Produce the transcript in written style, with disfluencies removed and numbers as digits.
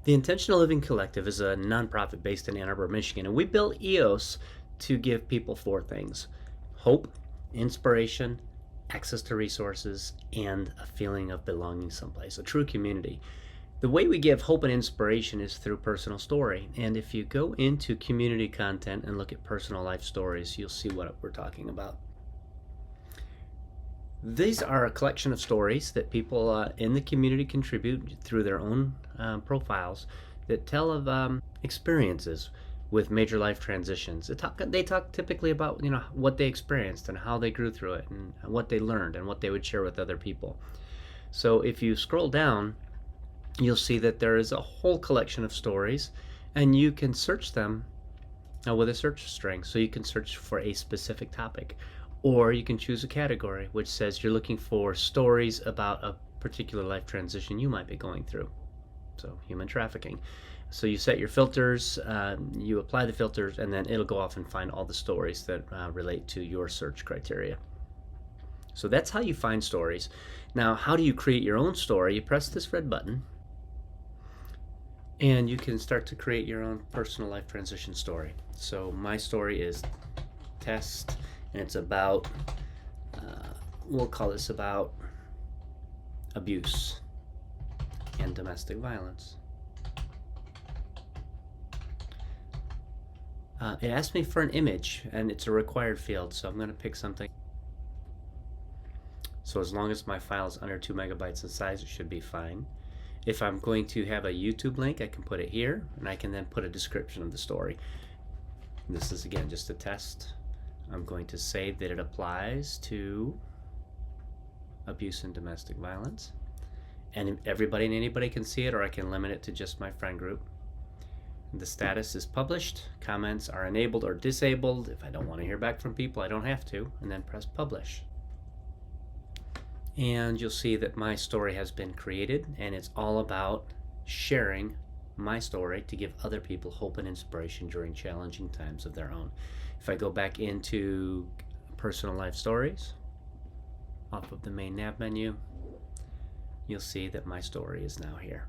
The Intentional Living Collective is a nonprofit based in Ann Arbor, Michigan, and we built EOS to give people four things: hope, inspiration, access to resources, and a feeling of belonging someplace, a true community. The way we give hope and inspiration is through personal story. And if you go into community content and look at personal life stories, you'll see what we're talking about. These are a collection of stories that people in the community contribute through their own profiles that tell of experiences with major life transitions. They talk typically about what they experienced and how they grew through it and what they learned and what they would share with other people. So if you scroll down, you'll see that there is a whole collection of stories, and you can search them with a search string. So you can search for a specific topic, or you can choose a category which says you're looking for stories about a particular life transition you might be going through. So human trafficking. So you set your filters, you apply the filters, and then it'll go off and find all the stories that relate to your search criteria. So that's how you find stories. Now, how do you create your own story? You press this red button, and you can start to create your own personal life transition story. So my story is Test, and it's about, we'll call this about abuse and domestic violence. It asked me for an image, and it's a required field, so I'm going to pick something. So as long as my file is under 2 megabytes in size, it should be fine. If I'm going to have a YouTube link, I can put it here, and I can then put a description of the story. This is, again, just a test. I'm going to say that it applies to abuse and domestic violence. And everybody and anybody can see it, or I can limit it to just my friend group. The status is published. Comments are enabled or disabled. If I don't want to hear back from people, I don't have to. And then press publish. And you'll see that my story has been created, and it's all about sharing my story to give other people hope and inspiration during challenging times of their own. If I go back into personal life stories, off of the main nav menu, you'll see that my story is now here.